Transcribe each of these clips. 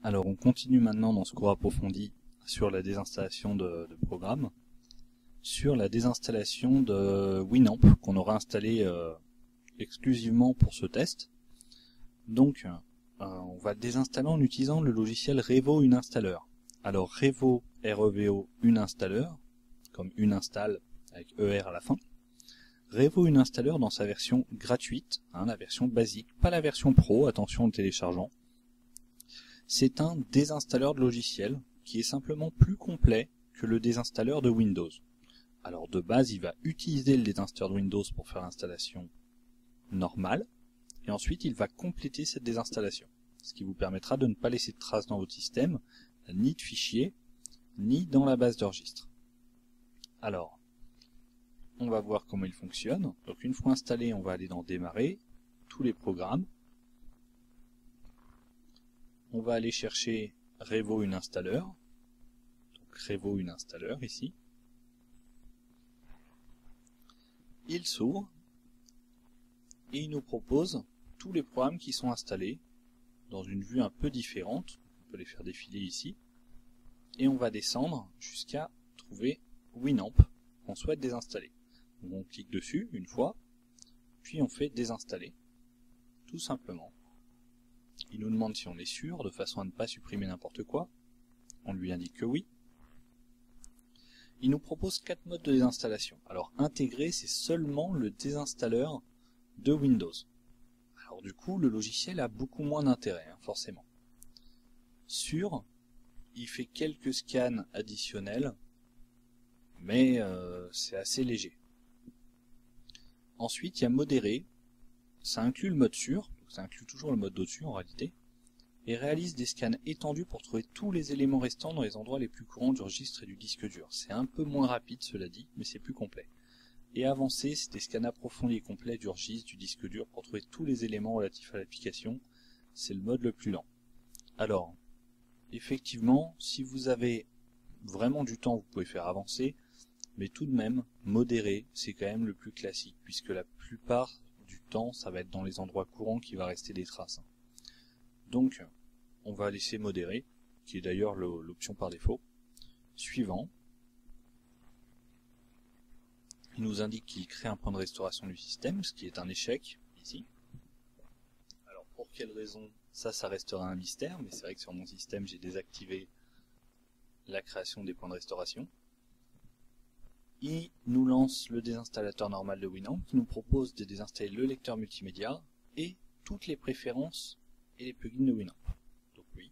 Alors on continue maintenant dans ce cours approfondi sur la désinstallation de programmes, sur la désinstallation de Winamp qu'on aura installé exclusivement pour ce test. Donc on va le désinstaller en utilisant le logiciel Revo Uninstaller. Alors Revo, R-E-V-O, Uninstaller, comme Uninstall avec ER à la fin. Revo Uninstaller dans sa version gratuite, la version basique, pas la version pro, attention au téléchargeant. C'est un désinstalleur de logiciels qui est simplement plus complet que le désinstalleur de Windows. Alors de base, il va utiliser le désinstalleur de Windows pour faire l'installation normale, et ensuite il va compléter cette désinstallation, ce qui vous permettra de ne pas laisser de traces dans votre système, ni de fichiers, ni dans la base de registre. Alors, on va voir comment il fonctionne. Donc une fois installé, on va aller dans Démarrer, tous les programmes. On va aller chercher Revo Uninstaller, donc Revo Uninstaller ici. Il s'ouvre et il nous propose tous les programmes qui sont installés dans une vue un peu différente. On peut les faire défiler ici. Et on va descendre jusqu'à trouver Winamp qu'on souhaite désinstaller. Donc on clique dessus une fois, puis on fait désinstaller, tout simplement. Il nous demande si on est sûr, de façon à ne pas supprimer n'importe quoi. On lui indique que oui. Il nous propose 4 modes de désinstallation. Alors intégrer, c'est seulement le désinstalleur de Windows. Alors du coup, le logiciel a beaucoup moins d'intérêt, forcément. Sûr, il fait quelques scans additionnels, mais c'est assez léger. Ensuite, il y a modéré. Ça inclut le mode sûr, donc ça inclut toujours le mode d'au-dessus en réalité, et réalise des scans étendus pour trouver tous les éléments restants dans les endroits les plus courants du registre et du disque dur. C'est un peu moins rapide, cela dit, mais c'est plus complet. Et avancé, c'est des scans approfondis et complets du registre, du disque dur pour trouver tous les éléments relatifs à l'application. C'est le mode le plus lent. Alors, effectivement, si vous avez vraiment du temps, vous pouvez faire avancer, mais tout de même, modéré, c'est quand même le plus classique, puisque la plupart du temps, ça va être dans les endroits courants qu'il va rester des traces. Donc, on va laisser modérer, qui est d'ailleurs l'option par défaut. Suivant. Il nous indique qu'il crée un point de restauration du système, ce qui est un échec, ici. Alors, pour quelle raison? Ça restera un mystère, mais c'est vrai que sur mon système, j'ai désactivé la création des points de restauration. Il nous lance le désinstallateur normal de Winamp, qui nous propose de désinstaller le lecteur multimédia et toutes les préférences et les plugins de Winamp. Donc oui,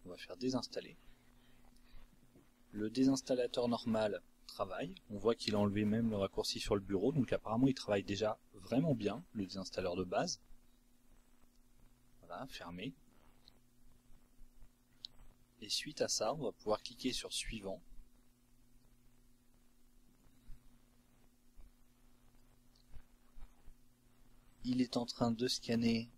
on va faire désinstaller. Le désinstallateur normal travaille. On voit qu'il a enlevé même le raccourci sur le bureau, donc apparemment il travaille déjà vraiment bien, le désinstalleur de base. Voilà, fermé. Et suite à ça, on va pouvoir cliquer sur Suivant. Il est en train de scanner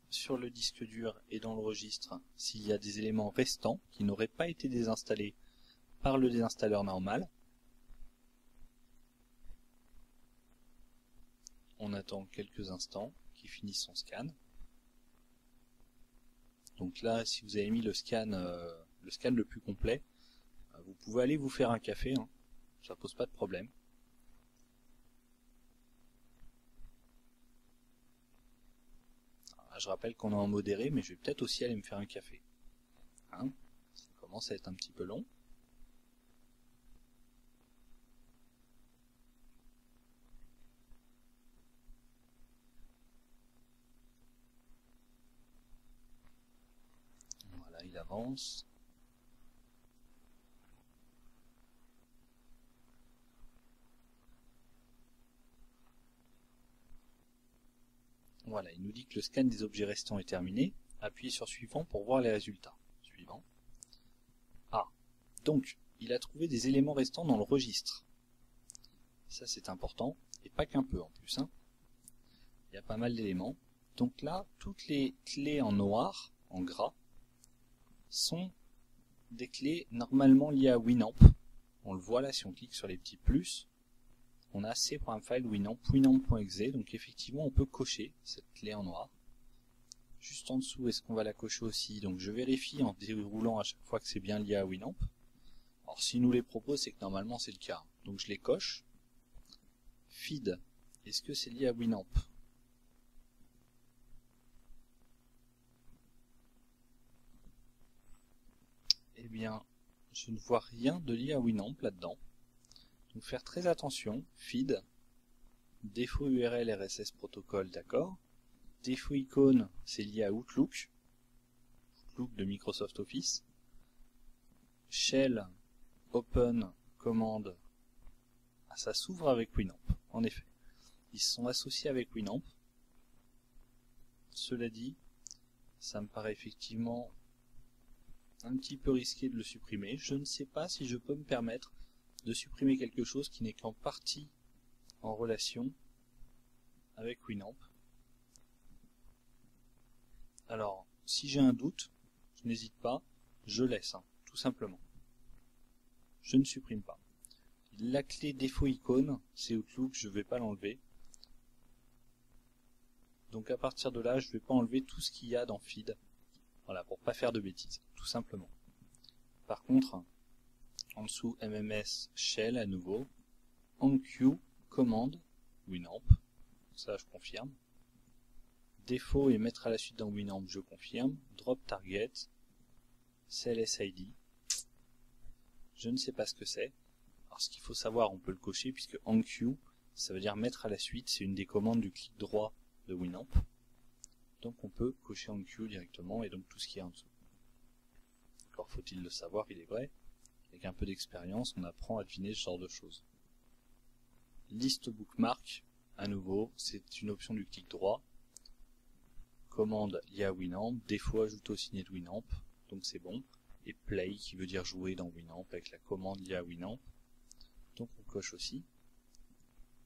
sur le disque dur et dans le registre s'il y a des éléments restants qui n'auraient pas été désinstallés par le désinstalleur normal. On attend quelques instants qu'il finisse son scan. Donc là, si vous avez mis le scan le plus complet, vous pouvez aller vous faire un café, ça pose pas de problème. Je rappelle qu'on est en modéré, mais je vais peut-être aussi aller me faire un café. Ça commence à être un petit peu long. Voilà, il avance. Voilà, il nous dit que le scan des objets restants est terminé. Appuyez sur Suivant pour voir les résultats. Suivant. Donc, il a trouvé des éléments restants dans le registre. Ça, c'est important, et pas qu'un peu en plus. Il y a pas mal d'éléments. Donc là, toutes les clés en noir, en gras, sont des clés normalement liées à Winamp. On le voit là, si on clique sur les petits plus, on a C.file Winamp, winamp.exe, donc effectivement on peut cocher cette clé en noir. Juste en dessous, est-ce qu'on va la cocher aussi? Donc je vérifie en déroulant à chaque fois que c'est bien lié à Winamp. Alors s'il nous les propose, c'est que normalement c'est le cas. Donc je les coche. Feed, est-ce que c'est lié à Winamp? Eh bien, je ne vois rien de lié à Winamp là-dedans. Donc faire très attention. Feed, défaut URL RSS protocole, d'accord. Défaut icône, c'est lié à Outlook. Outlook de Microsoft Office. Shell, Open, commande, ça s'ouvre avec Winamp, en effet. Ils sont associés avec Winamp. Cela dit, ça me paraît effectivement un petit peu risqué de le supprimer. Je ne sais pas si je peux me permettre de supprimer quelque chose qui n'est qu'en partie en relation avec Winamp. Alors, si j'ai un doute, je n'hésite pas, je laisse, tout simplement. Je ne supprime pas. La clé défaut icône, c'est Outlook, je ne vais pas l'enlever. Donc à partir de là, je ne vais pas enlever tout ce qu'il y a dans Feed. Voilà, pour pas faire de bêtises, tout simplement. Par contre, en dessous, MMS Shell à nouveau, OnQ, commande, Winamp, ça je confirme. Défaut et mettre à la suite dans Winamp, je confirme. Drop target, CLSID, je ne sais pas ce que c'est. Alors ce qu'il faut savoir, on peut le cocher puisque OnQ, ça veut dire mettre à la suite, c'est une des commandes du clic droit de Winamp. Donc on peut cocher OnQ directement et donc tout ce qui est en dessous. Encore faut-il le savoir, il est vrai. Avec un peu d'expérience, on apprend à deviner ce genre de choses. Liste bookmark, à nouveau, c'est une option du clic droit. Commande liée à Winamp, défaut ajouté au signet de Winamp, donc c'est bon. Et play qui veut dire jouer dans Winamp avec la commande liée à Winamp. Donc on coche aussi.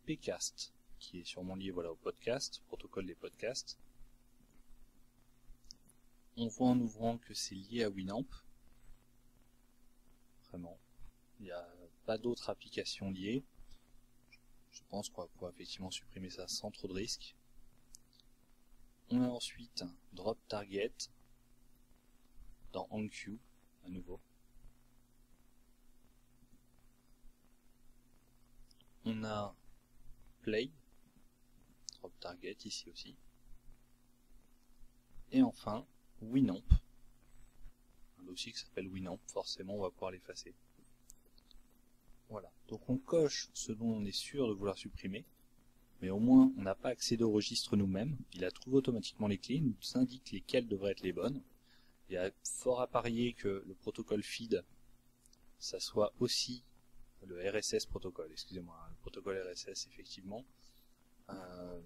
Pcast, qui est sûrement lié voilà, au podcast, protocole des podcasts. On voit en ouvrant que c'est lié à Winamp. Vraiment. Il n'y a pas d'autres applications liées. Je pense qu'on va pouvoir effectivement supprimer ça sans trop de risques. On a ensuite Drop Target dans OnQ à nouveau. On a Play, Drop Target ici aussi. Et enfin Winamp. Un dossier qui s'appelle Winamp, forcément on va pouvoir l'effacer. Voilà, donc on coche ce dont on est sûr de vouloir supprimer, mais au moins on n'a pas accédé au registre nous-mêmes, il a trouvé automatiquement les clés, il nous indique lesquelles devraient être les bonnes. Il y a fort à parier que le protocole feed, ça soit aussi le RSS protocole, excusez-moi, le protocole RSS effectivement,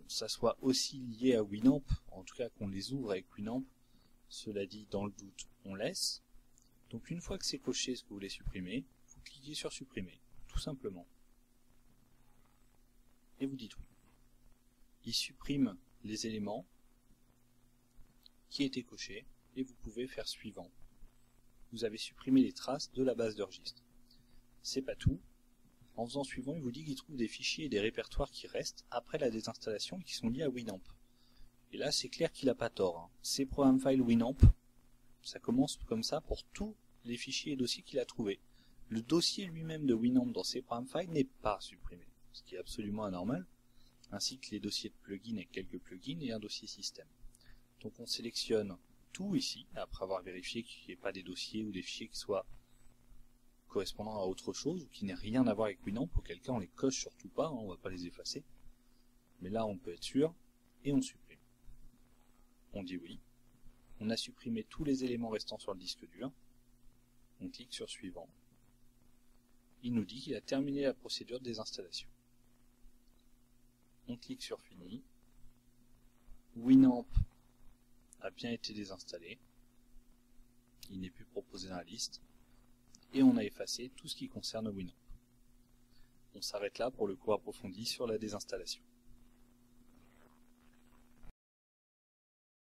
ça soit aussi lié à Winamp, en tout cas qu'on les ouvre avec Winamp. Cela dit, dans le doute, on laisse. Donc une fois que c'est coché ce que vous voulez supprimer, vous cliquez sur supprimer, tout simplement. Et vous dites oui. Il supprime les éléments qui étaient cochés et vous pouvez faire suivant. Vous avez supprimé les traces de la base de registre. C'est pas tout. En faisant suivant, il vous dit qu'il trouve des fichiers et des répertoires qui restent après la désinstallation et qui sont liés à Winamp. Et là, c'est clair qu'il n'a pas tort. Ces programmes file Winamp, ça commence comme ça pour tous les fichiers et dossiers qu'il a trouvés. Le dossier lui-même de Winamp dans ces programmes file n'est pas supprimé, ce qui est absolument anormal, ainsi que les dossiers de plugins et quelques plugins et un dossier système. Donc on sélectionne tout ici, après avoir vérifié qu'il n'y ait pas des dossiers ou des fichiers qui soient correspondant à autre chose ou qui n'aient rien à voir avec Winamp, auquel cas on les coche surtout pas, on ne va pas les effacer. Mais là on peut être sûr, et on supprime. On dit oui. On a supprimé tous les éléments restants sur le disque dur. On clique sur suivant. Il nous dit qu'il a terminé la procédure de désinstallation. On clique sur fini. Winamp a bien été désinstallé. Il n'est plus proposé dans la liste. Et on a effacé tout ce qui concerne Winamp. On s'arrête là pour le cours approfondi sur la désinstallation.